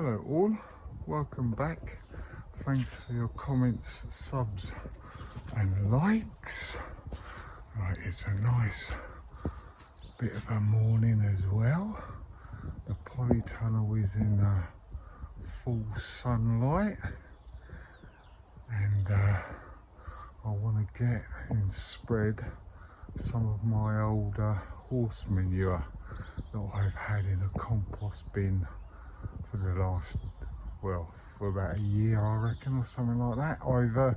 Hello all, welcome back. Thanks for your comments, subs and likes. Right, it's a nice bit of a morning as well. The polytunnel is in full sunlight and I want to get and spread some of my old horse manure that I've had in a compost bin for the last, well, for about a year I reckon, or something like that. I've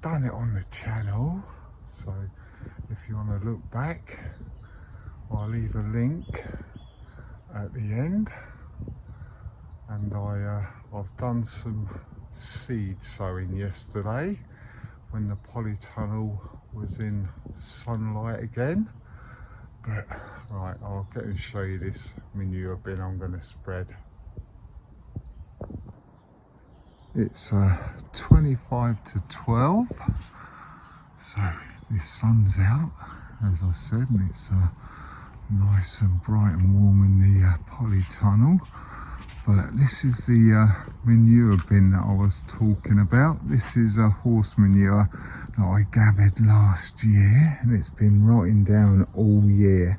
done it on the channel, so if you want to look back, I'll leave a link at the end. And I've done some seed sowing yesterday when the polytunnel was in sunlight again. But right, I'll get and show you this manure bin I'm going to spread. It's 25 to 12, so the sun's out, as I said, and it's nice and bright and warm in the polytunnel. But this is the manure bin that I was talking about. This is a horse manure that I gathered last year, and it's been rotting down all year.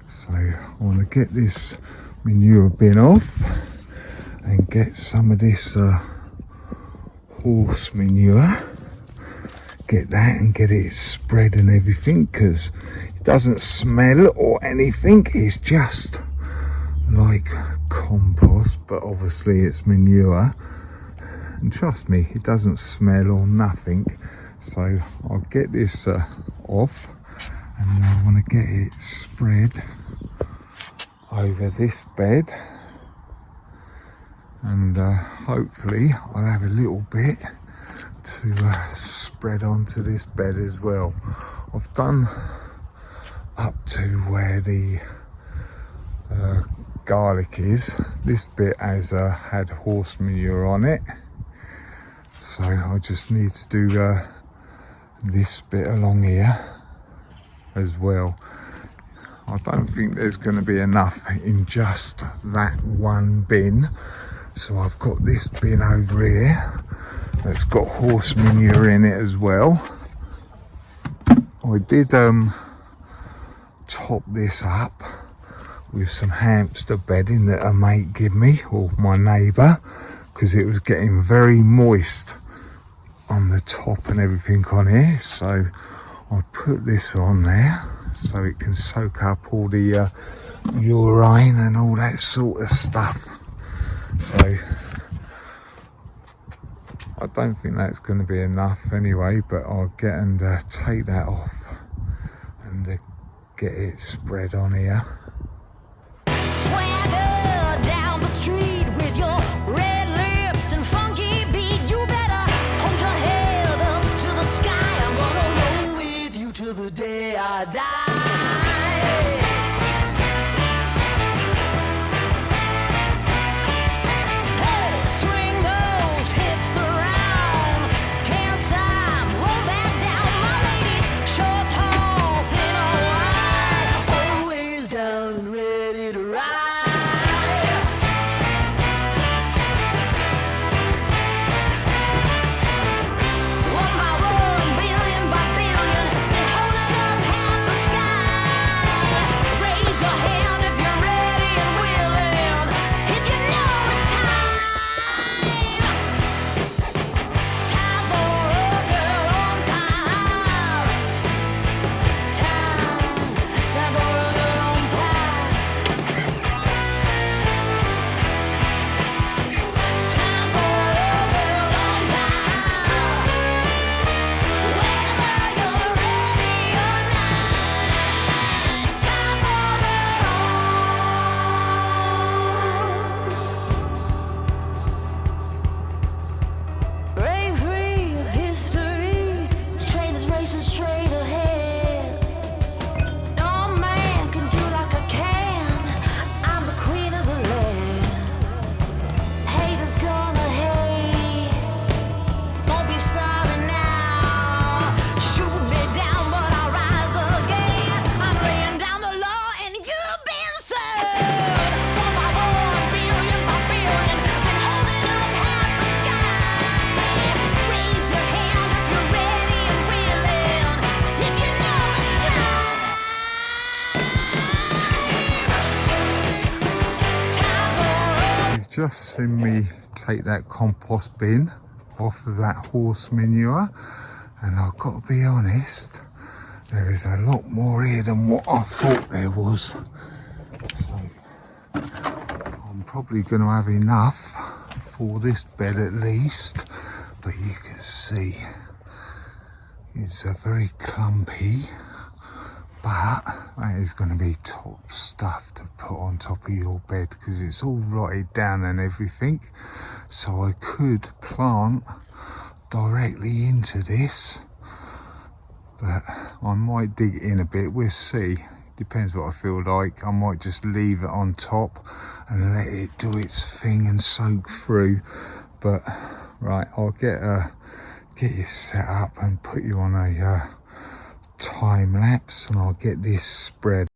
So I want to get this manure bin off and get some of this horse manure, get that and get it spread and everything, because it doesn't smell or anything. It's just like compost, but obviously it's manure, and trust me, it doesn't smell or nothing. So I'll get this off, and I want to get it spread over this bed, and hopefully I'll have a little bit to spread onto this bed as well. I've done up to where the garlic is. This bit has had horse manure on it, so I just need to do this bit along here as well. I don't think there's going to be enough in just that one bin, so I've got this bin over here that's got horse manure in it as well. I did top this up with some hamster bedding that a mate gave me, or my neighbour, because it was getting very moist on the top and everything on here. So I put this on there so it can soak up all the urine and all that sort of stuff. So I don't think that's going to be enough anyway, but I'll get and take that off and get it spread on here. Swagger down the street with your red lips and funky beat. You better hold your head up to the sky. I'm gonna roll with you till the day I die. Hey, swing those hips around. Can't stop, roll back down. My ladies, short, tall, thin or wide, always down and ready to ride. One by one, billion by billion, been holding up half the sky. just seen me take that compost bin off of that horse manure, and I've got to be honest, there is a lot more here than what I thought there was. So I'm probably going to have enough for this bed at least, but you can see it's a very clumpy, but that is going to be top stuff to put on top of your bed because it's all rotted down and everything. So I could plant directly into this, but I might dig in a bit, we'll see. Depends what I feel like. I might just leave it on top and let it do its thing and soak through. But right, I'll get you set up and put you on a time lapse, and I'll get this spread.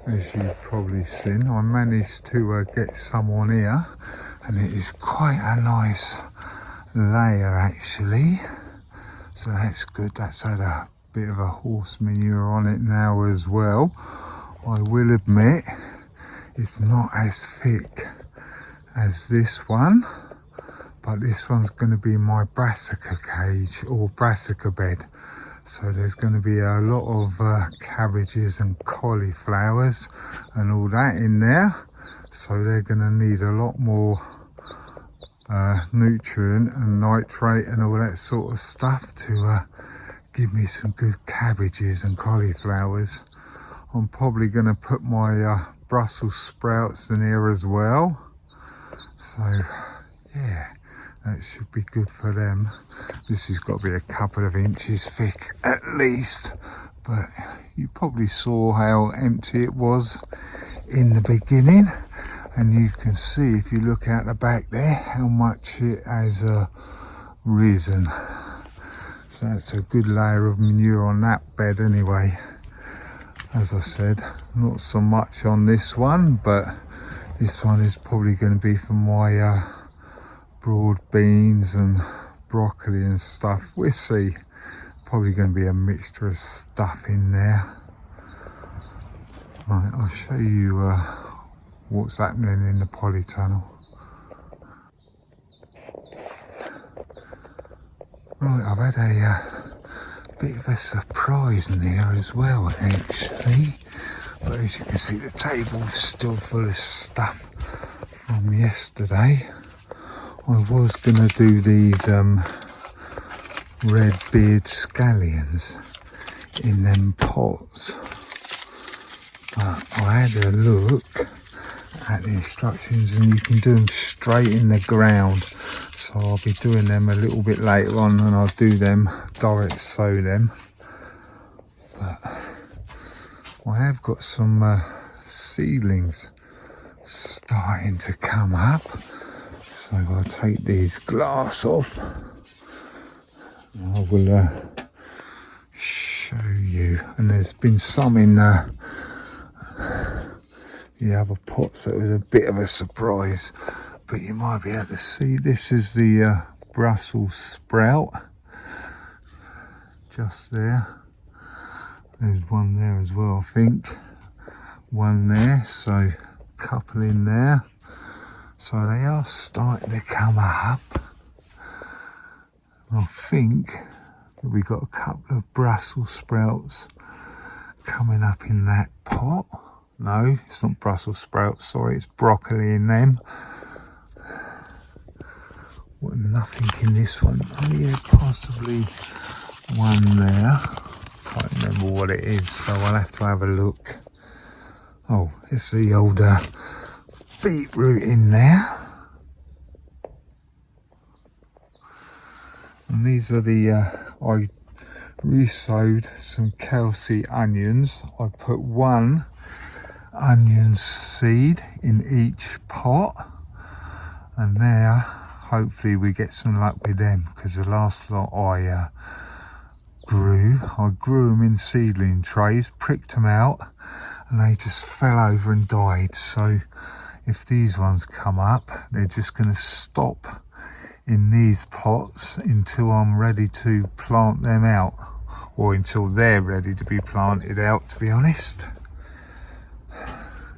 As you've probably seen, I managed to get some on here, and it is quite a nice layer actually, so that's good. That's had a bit of a horse manure on it now as well. I will admit it's not as thick as this one, but this one's going to be my brassica cage or brassica bed. So there's going to be a lot of cabbages and cauliflowers and all that in there. So they're going to need a lot more nutrient and nitrate and all that sort of stuff to give me some good cabbages and cauliflowers. I'm probably going to put my Brussels sprouts in here as well. So yeah, that should be good for them. This has got to be a couple of inches thick at least, but you probably saw how empty it was in the beginning, and you can see if you look out the back there how much it has risen. So that's a good layer of manure on that bed anyway. As I said, not so much on this one, but this one is probably going to be for my broad beans and broccoli and stuff. We'll see. Probably going to be a mixture of stuff in there. Right, I'll show you what's happening in the polytunnel. Right, I've had a bit of a surprise in there as well, actually. But as you can see, the table's still full of stuff from yesterday. I was going to do these red beard scallions in them pots, but I had a look at the instructions and you can do them straight in the ground, so I'll be doing them a little bit later on, and I'll do them direct sow them. But I have got some seedlings starting to come up, so I'll take these glass off and I will show you. And there's been some in the other pots that was a bit of a surprise, but you might be able to see this is the Brussels sprout just there. There's one there as well, I think. One there, so a couple in there. So they are starting to come up. I think that we got a couple of Brussels sprouts coming up in that pot. No, it's not Brussels sprouts, sorry, it's broccoli in them. What, nothing in this one. Oh yeah, possibly one there. Can't remember what it is, so I'll have to have a look. Oh, it's the old beetroot in there. And these are the, I re-sowed some Kelsey onions. I put one onion seed in each pot, and there, hopefully we get some luck with them, because the last lot I grew them in seedling trays, pricked them out, and they just fell over and died. So if these ones come up, they're just going to stop in these pots until I'm ready to plant them out, or until they're ready to be planted out, to be honest.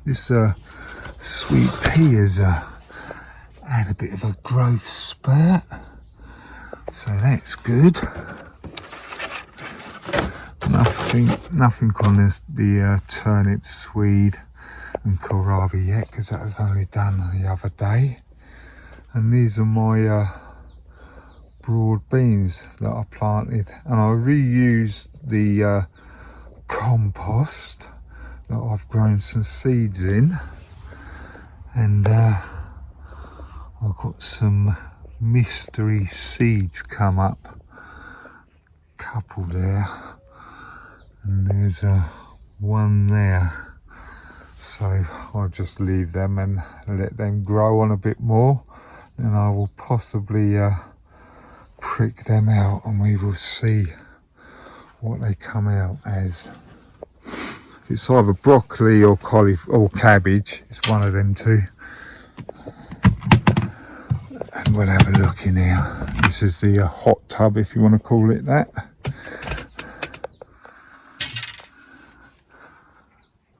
This sweet pea has had a bit of a growth spurt, so that's good. Nothing on the turnip, swede and kohlrabi yet, because that was only done the other day. And these are my broad beans that I planted, and I reused the compost that I've grown some seeds in, and I've got some mystery seeds come up, couple there, and there's one there, so I'll just leave them and let them grow on a bit more. Then I will possibly prick them out, and we will see what they come out as. It's either broccoli or cauliflower or cabbage. It's one of them two. And we'll have a look in here. This is the hot tub, if you want to call it that.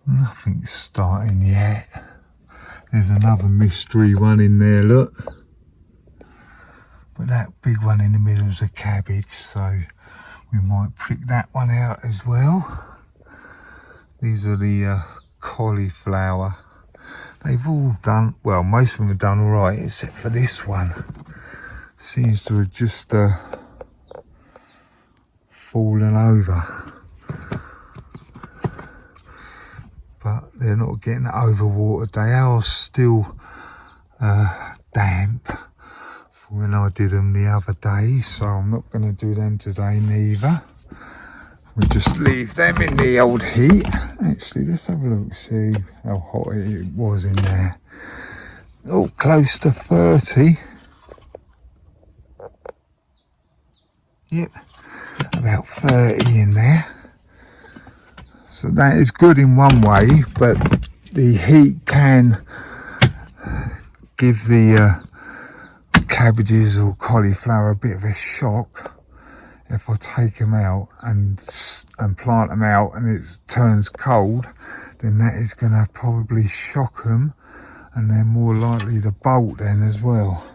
Nothing's starting yet. There's another mystery one in there, look. But that big one in the middle is a cabbage, so we might prick that one out as well. These are the cauliflower. They've all done, well, most of them have done all right, except for this one. Seems to have just fallen over. But they're not getting overwatered. They are still damp from when I did them the other day, so I'm not going to do them today neither. We just leave them in the old heat. Actually, let's have a look, see how hot it was in there. Oh, close to 30. Yep, about 30 in there. So that is good in one way, but the heat can give the cabbages or cauliflower a bit of a shock. If I take them out and plant them out and it turns cold, then that is going to probably shock them, and they're more likely to bolt then as well.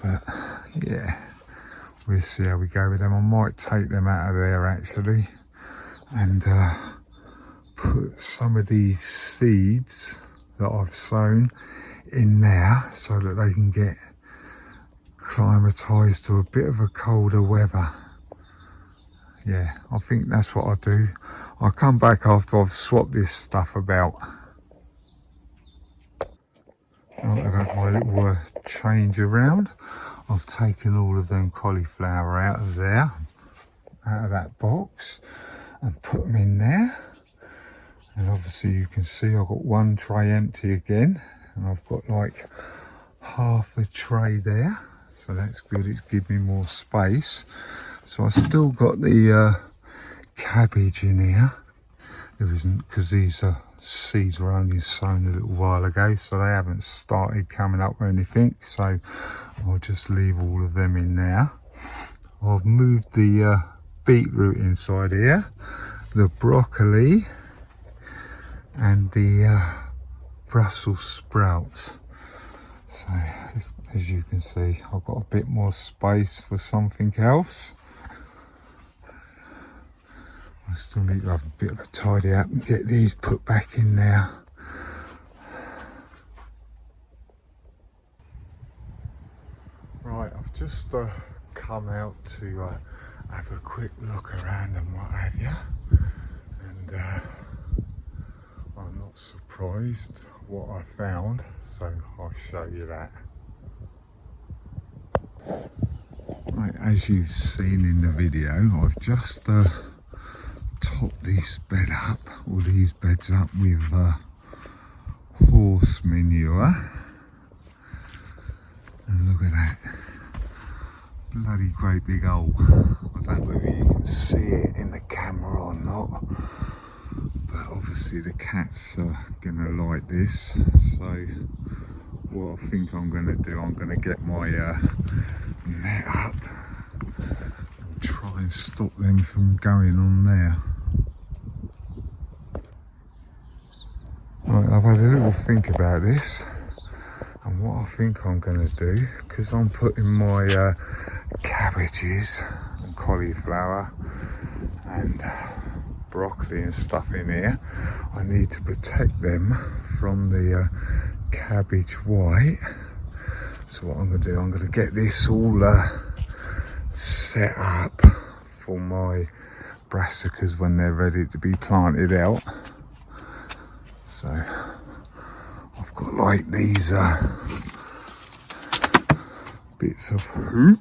But yeah, we'll see how we go with them. I might take them out of there actually and put some of these seeds that I've sown in there so that they can get climatised to a bit of a colder weather. Yeah, I think that's what I'll do. I'll come back after I've swapped this stuff about. Right, I've had my little change around. I've taken all of them cauliflower out of there, out of that box, and put them in there. And obviously you can see I've got one tray empty again, and I've got like half the tray there. So that's good, it's given me more space. So I've still got the cabbage in here. There isn't, because these seeds were only sown a little while ago, so they haven't started coming up or anything. So I'll just leave all of them in there. I've moved the beetroot inside here, the broccoli, and the Brussels sprouts. So as you can see, I've got a bit more space for something else. I still need to have a bit of a tidy up and get these put back in there. Right, I've just come out to have a quick look around and what have you. And I'm not surprised what I found, so I'll show you that. Right, as you've seen in the video, I've just top this bed up, or these beds up, with horse manure. And look at that, bloody great big hole. I don't know whether you can see it in the camera or not, but obviously the cats are gonna like this. So what I think I'm gonna do, I'm gonna get my net up and try and stop them from going on there. Right, I've had a little think about this, and what I think I'm going to do, because I'm putting my cabbages and cauliflower and broccoli and stuff in here, I need to protect them from the cabbage white. So what I'm going to do, I'm going to get this all set up for my brassicas when they're ready to be planted out. So I've got like these bits of hoop.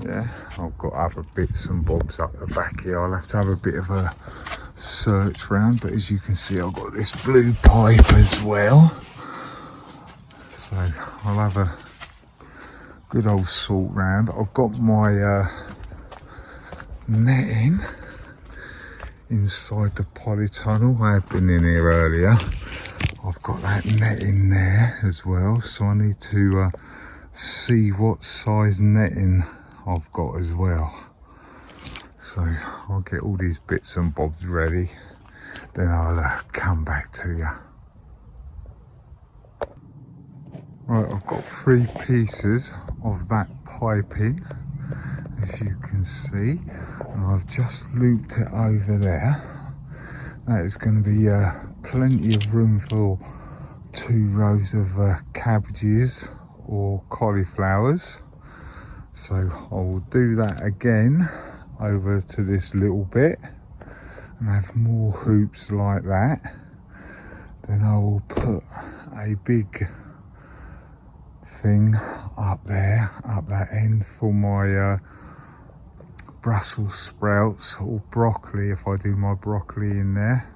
Yeah, I've got other bits and bobs up the back here. I'll have to have a bit of a search round, but as you can see, I've got this blue pipe as well. So I'll have a good old sort round. I've got my netting inside the polytunnel. I have been in here earlier. I've got that net in there as well, so I need to see what size netting I've got as well. So I'll get all these bits and bobs ready, then I'll come back to you. Right, I've got 3 pieces of that piping, as you can see, and I've just looped it over there. That is going to be plenty of room for 2 rows of cabbages or cauliflowers. So I will do that again over to this little bit and have more hoops like that. Then I will put a big thing up there, up that end, for my Brussels sprouts or broccoli, if I do my broccoli in there.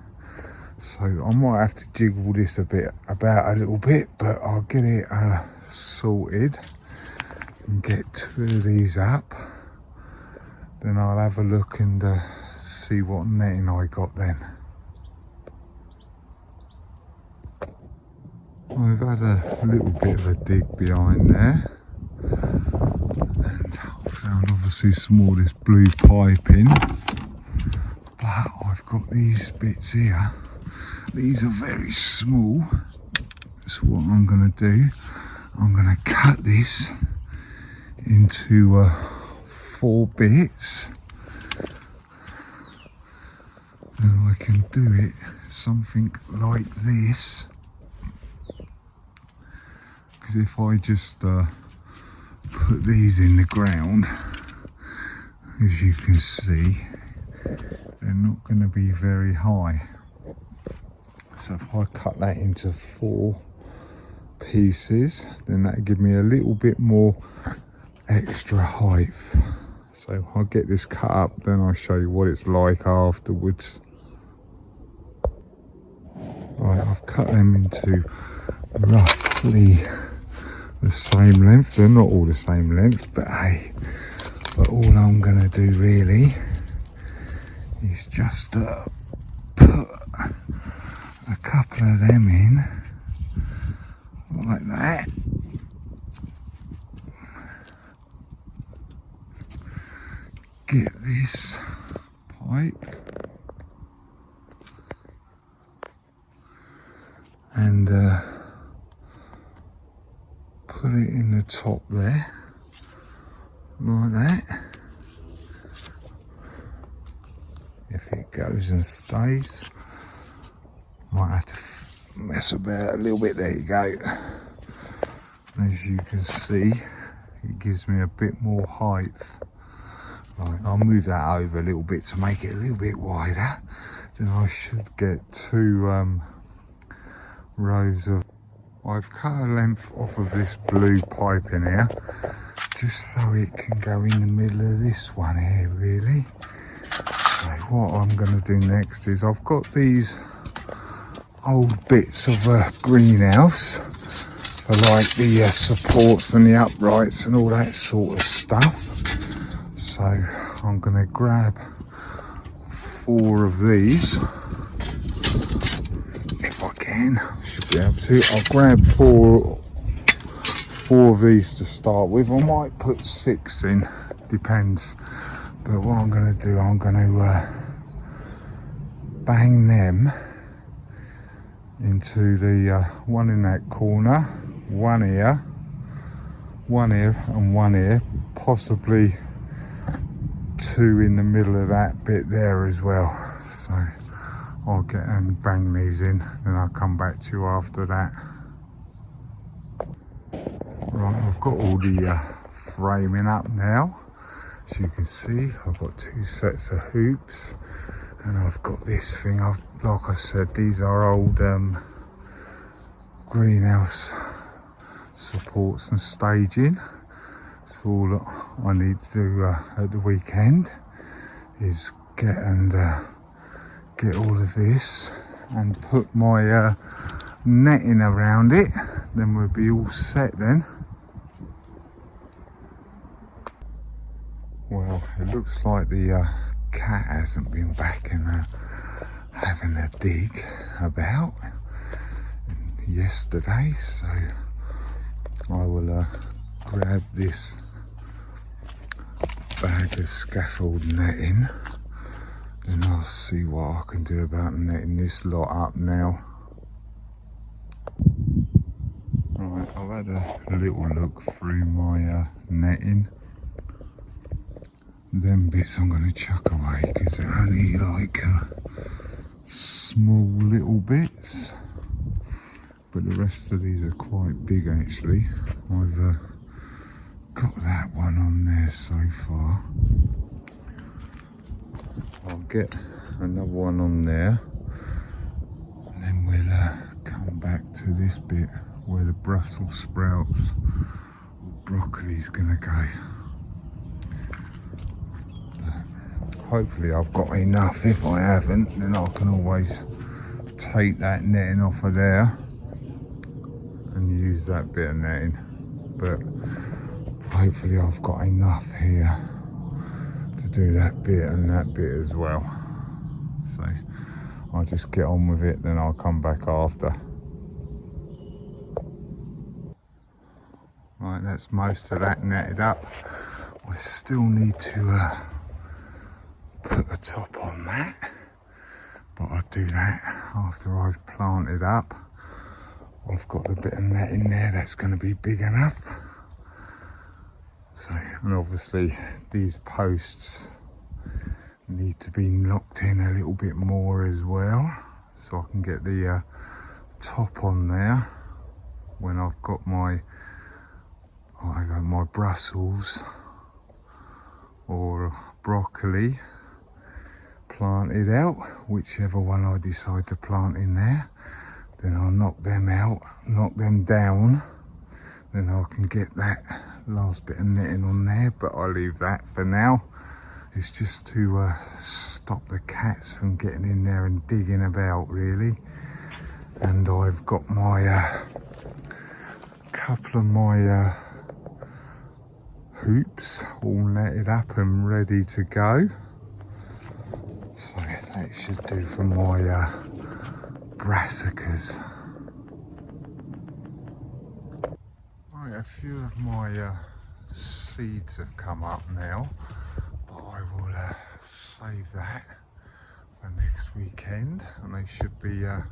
So I might have to jiggle this a bit about a little bit, but I'll get it sorted and get 2 of these up. Then I'll have a look and see what netting I got then. I've had a little bit of a dig behind there, and I found obviously some more of this blue piping, but I've got these bits here. These are very small. So what I'm going to do, I'm going to cut this into 4 bits, and I can do it something like this, because if I just put these in the ground, as you can see, they're not going to be very high. So if I cut that into 4 pieces, then that'll give me a little bit more extra height. So I'll get this cut up, then I'll show you what it's like afterwards. Right, I've cut them into roughly the same length. They're not all the same length, but hey, but all I'm gonna do really is just put a couple of them in like that. Get this pipe and put it in the top there like that. If it goes and stays, might have to mess about a little bit. There you go. As you can see, it gives me a bit more height. Right, I'll move that over a little bit to make it a little bit wider. Then I should get 2 rows of... I've cut a length off of this blue pipe in here, just so it can go in the middle of this one here, really. So what I'm going to do next is, I've got these old bits of a greenhouse for like the supports and the uprights and all that sort of stuff. So I'm going to grab 4 of these, if I can. I should be able to. I'll grab 4 of these to start with. I might put 6 in, depends. But what I'm going to do, I'm going to bang them into the one in that corner, one here, and one here, possibly 2 in the middle of that bit there as well. So I'll get and bang these in, then I'll come back to you after that. Right, I've got all the framing up now. As you can see, I've got 2 sets of hoops, and I've got this thing. Like I said, these are old greenhouse supports and staging. So all that I need to do at the weekend is get all of this and put my netting around it. Then we'll be all set then. Well, it looks like the cat hasn't been back and having a dig about yesterday, so I will grab this bag of scaffold netting, then I'll see what I can do about netting this lot up now. Right, I've had a little look through my netting. Them bits I'm going to chuck away because they're only like small little bits, but the rest of these are quite big actually. I've got that one on there so far. I'll get another one on there, and then we'll come back to this bit where the Brussels sprouts or broccoli's gonna go. Hopefully I've got enough. If I haven't, then I can always take that netting off of there and use that bit of netting. But hopefully I've got enough here to do that bit and that bit as well. So I'll just get on with it, then I'll come back after. Right, that's most of that netted up. I still need to put a top on that, but I'll do that after I've planted up I've got a bit of net in there that's going to be big enough. So, and obviously these posts need to be knocked in a little bit more as well, so I can get the top on there when I've got my either my Brussels or broccoli planted out, whichever one I decide to plant in there. Then I'll knock them out, knock them down, then I can get that last bit of netting on there, but I'll leave that for now. It's just to stop the cats from getting in there and digging about, really. And I've got my couple of my hoops all netted up and ready to go. So that should do for my brassicas. Right, a few of my seeds have come up now, but I will save that for next weekend, and they should be I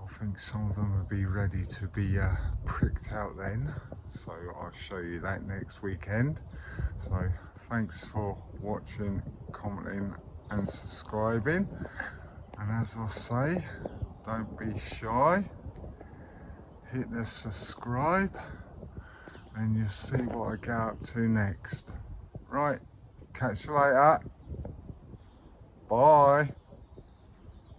think some of them will be ready to be pricked out then, so I'll show you that next weekend. So thanks for watching, commenting and subscribing, and as I say, don't be shy, hit the subscribe and you'll see what I get up to next. Right, catch you later, bye.